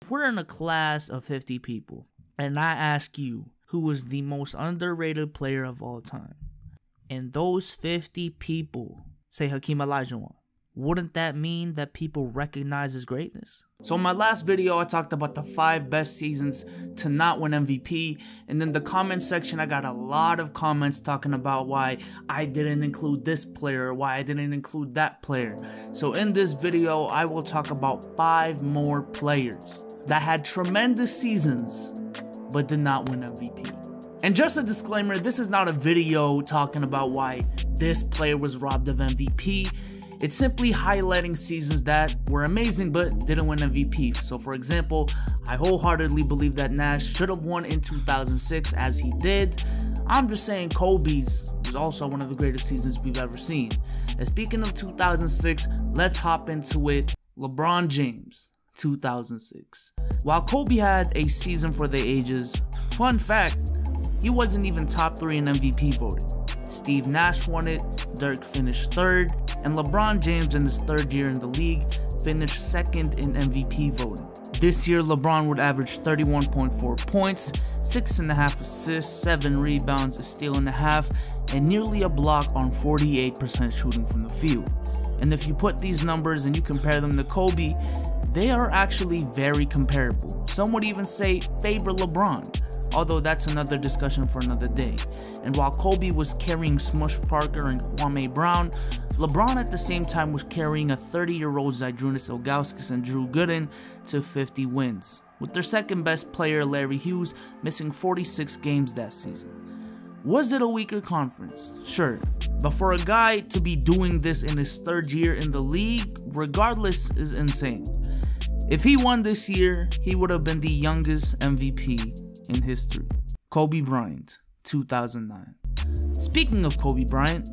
If we're in a class of 50 people, and I ask you who was the most underrated player of all time, and those 50 people say Hakeem Olajuwon, wouldn't that mean that people recognize his greatness? So in my last video, I talked about the 5 best seasons to not win MVP, and in the comment section, I got a lot of comments talking about why I didn't include this player, or why I didn't include that player. So in this video, I will talk about 5 more players that had tremendous seasons, but did not win MVP. And just a disclaimer, this is not a video talking about why this player was robbed of MVP. It's simply highlighting seasons that were amazing but didn't win MVP. So for example, I wholeheartedly believe that Nash should have won in 2006 as he did. I'm just saying Kobe's was also one of the greatest seasons we've ever seen. And speaking of 2006, let's hop into it. LeBron James, 2006. While Kobe had a season for the ages, fun fact, he wasn't even top 3 in MVP voting. Steve Nash won it, Dirk finished 3rd, and LeBron James in his 3rd year in the league finished 2nd in MVP voting. This year, LeBron would average 31.4 points, 6.5 assists, 7 rebounds, a steal and a half, and nearly a block on 48% shooting from the field. And if you put these numbers and you compare them to Kobe, they are actually very comparable. Some would even say favor LeBron, although that's another discussion for another day. And while Kobe was carrying Smush Parker and Kwame Brown, LeBron at the same time was carrying a 30-year-old Zydrunas Ilgauskas and Drew Gooden to 50 wins, with their second best player Larry Hughes missing 46 games that season. Was it a weaker conference? Sure, but for a guy to be doing this in his 3rd year in the league, regardless, is insane. If he won this year, he would have been the youngest MVP in history. Kobe Bryant, 2009. Speaking of Kobe Bryant,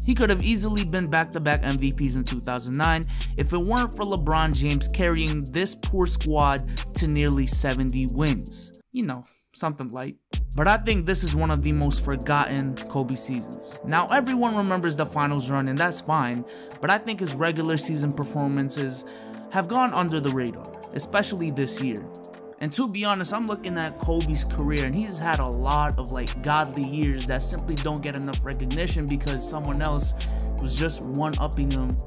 he could have easily been back-to-back MVPs in 2009 if it weren't for LeBron James carrying this poor squad to nearly 70 wins. You know, something light. But I think this is one of the most forgotten Kobe seasons. Now everyone remembers the finals run and that's fine, but I think his regular season performances have gone under the radar, especially this year. And to be honest, I'm looking at Kobe's career and he's had a lot of godly years that simply don't get enough recognition because someone else was just one-upping him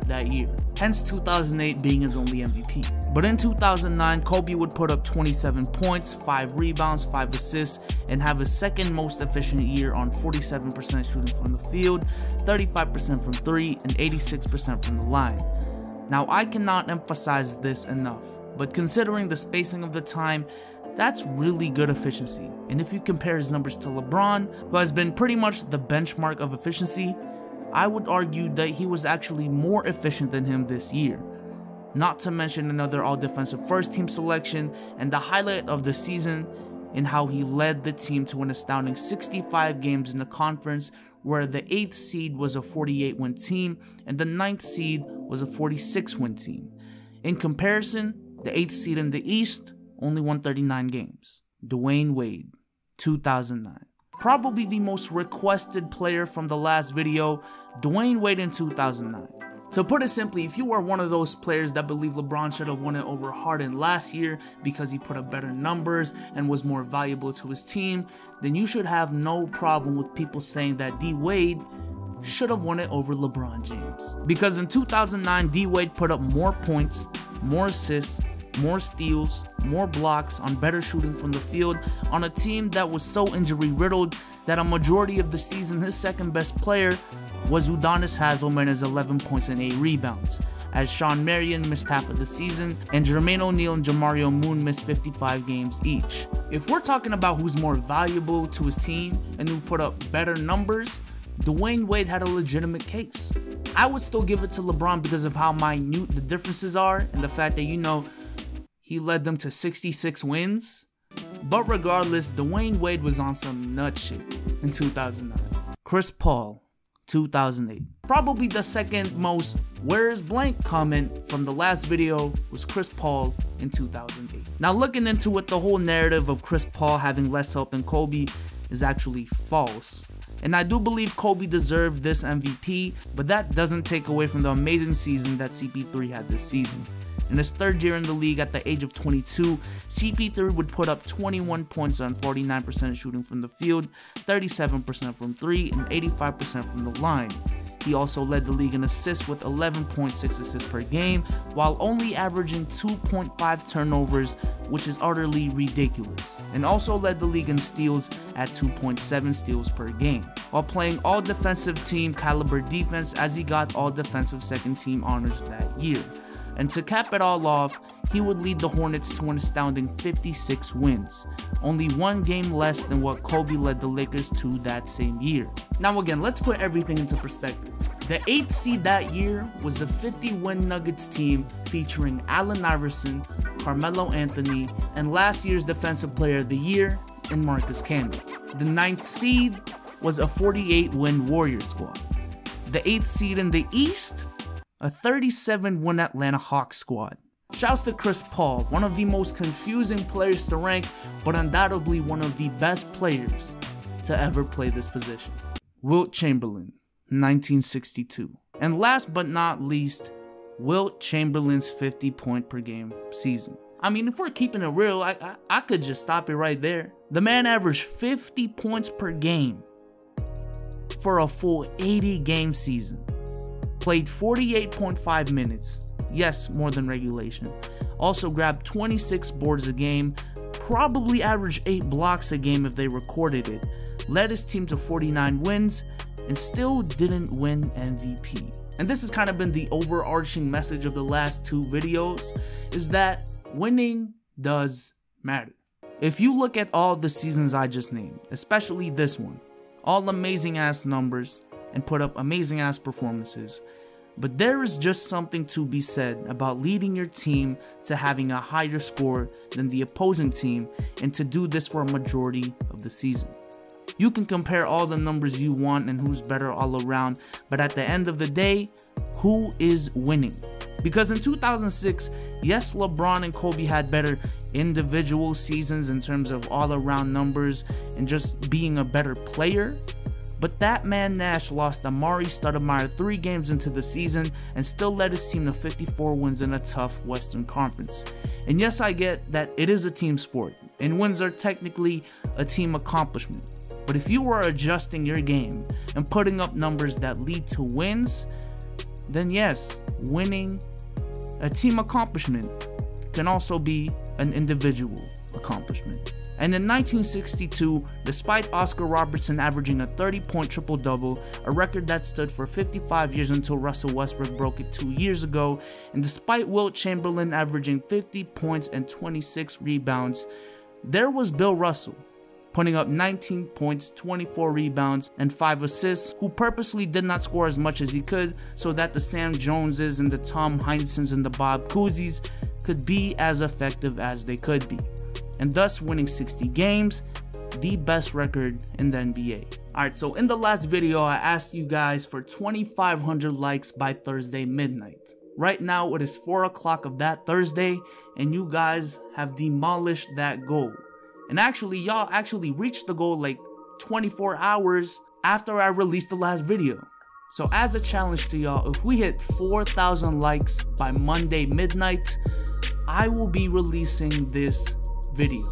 that year. Hence 2008 being his only MVP. But in 2009, Kobe would put up 27 points, 5 rebounds, 5 assists, and have his second most efficient year on 47% shooting from the field, 35% from 3, and 86% from the line. Now I cannot emphasize this enough, but considering the spacing of the time, that's really good efficiency. And if you compare his numbers to LeBron, who has been pretty much the benchmark of efficiency, I would argue that he was actually more efficient than him this year. Not to mention another all-defensive first-team selection, and the highlight of the season in how he led the team to an astounding 65 games in the conference, where the 8th seed was a 48-win team and the 9th seed was a 46-win team. In comparison, the 8th seed in the East only won 39 games. DWade, 2009. Probably the most requested player from the last video, DWade in 2009. To put it simply, if you are one of those players that believe LeBron should have won it over Harden last year because he put up better numbers and was more valuable to his team, then you should have no problem with people saying that DWade should have won it over LeBron James. Because in 2009, DWade put up more points, more assists, more steals, more blocks on better shooting from the field on a team that was so injury-riddled that a majority of the season his second best player was Udonis Haslem and his 11 points and 8 rebounds, as Sean Marion missed half of the season and Jermaine O'Neal and Jamario Moon missed 55 games each. If we're talking about who's more valuable to his team and who put up better numbers, DWade had a legitimate case. I would still give it to LeBron because of how minute the differences are and the fact that, you know, he led them to 66 wins. But regardless, DWade was on some nut shit in 2009. Chris Paul, 2008. Probably the second most "where is blank" comment from the last video was Chris Paul in 2008. Now looking into it, the whole narrative of Chris Paul having less help than Kobe is actually false. And I do believe Kobe deserved this MVP, but that doesn't take away from the amazing season that CP3 had this season. In his third year in the league at the age of 22, CP3 would put up 21 points on 49% shooting from the field, 37% from 3, and 85% from the line. He also led the league in assists with 11.6 assists per game, while only averaging 2.5 turnovers, which is utterly ridiculous, and also led the league in steals at 2.7 steals per game, while playing all defensive team caliber defense as he got all defensive second team honors that year. And to cap it all off, he would lead the Hornets to an astounding 56 wins, only one game less than what Kobe led the Lakers to that same year. Now again, let's put everything into perspective. The 8th seed that year was a 50-win Nuggets team featuring Allen Iverson, Carmelo Anthony, and last year's Defensive Player of the Year in Marcus Camby. The 9th seed was a 48-win Warriors squad. The 8th seed in the East, a 37-win Atlanta Hawks squad. Shouts to Chris Paul, one of the most confusing players to rank, but undoubtedly one of the best players to ever play this position. Wilt Chamberlain, 1962. And last but not least, Wilt Chamberlain's 50-point per game season. I mean, if we're keeping it real, I could just stop it right there. The man averaged 50 points per game for a full 80-game season. Played 48.5 minutes, yes, more than regulation. Also grabbed 26 boards a game, probably averaged 8 blocks a game if they recorded it, led his team to 49 wins, and still didn't win MVP. And this has kind of been the overarching message of the last 2 videos, is that winning does matter. If you look at all the seasons I just named, especially this one, all amazing ass numbers, and put up amazing ass performances, but there is just something to be said about leading your team to having a higher score than the opposing team, and to do this for a majority of the season. You can compare all the numbers you want and who's better all around, but at the end of the day, who is winning? Because in 2006, yes, LeBron and Kobe had better individual seasons in terms of all around numbers and just being a better player, but that man Nash lost Amari Stoudemire 3 games into the season and still led his team to 54 wins in a tough Western Conference. And yes, I get that it is a team sport, and wins are technically a team accomplishment. But if you are adjusting your game and putting up numbers that lead to wins, then yes, winning, a team accomplishment, can also be an individual accomplishment. And in 1962, despite Oscar Robertson averaging a 30-point triple-double, a record that stood for 55 years until Russell Westbrook broke it 2 years ago, and despite Wilt Chamberlain averaging 50 points and 26 rebounds, there was Bill Russell, putting up 19 points, 24 rebounds, and 5 assists, who purposely did not score as much as he could so that the Sam Joneses and the Tom Heinsons and the Bob Cousy's could be as effective as they could be, and thus winning 60 games, the best record in the NBA. Alright, so in the last video, I asked you guys for 2,500 likes by Thursday midnight. Right now, it is 4 o'clock of that Thursday, and you guys have demolished that goal. And actually, y'all actually reached the goal like 24 hours after I released the last video. So as a challenge to y'all, if we hit 4,000 likes by Monday midnight, I will be releasing this video.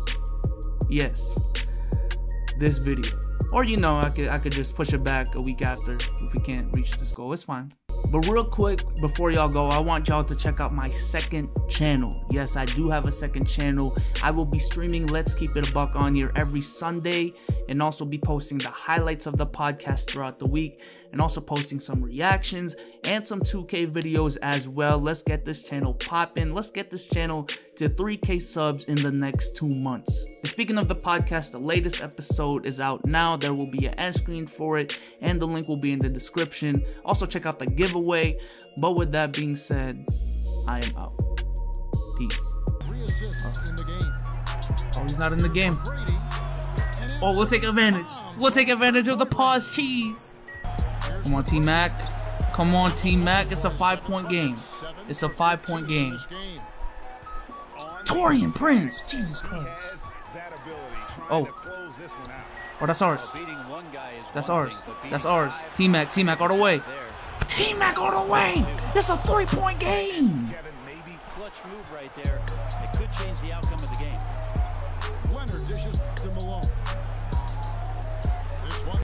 Yes, this video. Or you know, I could just push it back a week after if we can't reach this goal. It's fine. But real quick, before y'all go, I want y'all to check out my second channel. Yes, I do have a second channel. I will be streaming Let's Keep It a Buck on here every Sunday, and also be posting the highlights of the podcast throughout the week, and also posting some reactions and some 2K videos as well. Let's get this channel popping. Let's get this channel to 3K subs in the next 2 months. And speaking of the podcast, the latest episode is out now. There will be an end screen for it, and the link will be in the description. Also check out the giveaway. But with that being said, I am out. Peace. Oh, he's not in the game. Oh, we'll take advantage. We'll take advantage of the pause cheese. Come on, T-Mac. Come on, T-Mac. It's a 5-point game. It's a 5-point game. Torian Prince. Jesus Christ. Oh. Oh, that's ours. That's ours. That's ours. T-Mac. T-Mac all the way. T-Mac all the way. It's a 3-point game. clutch move right there. It could change the outcome of the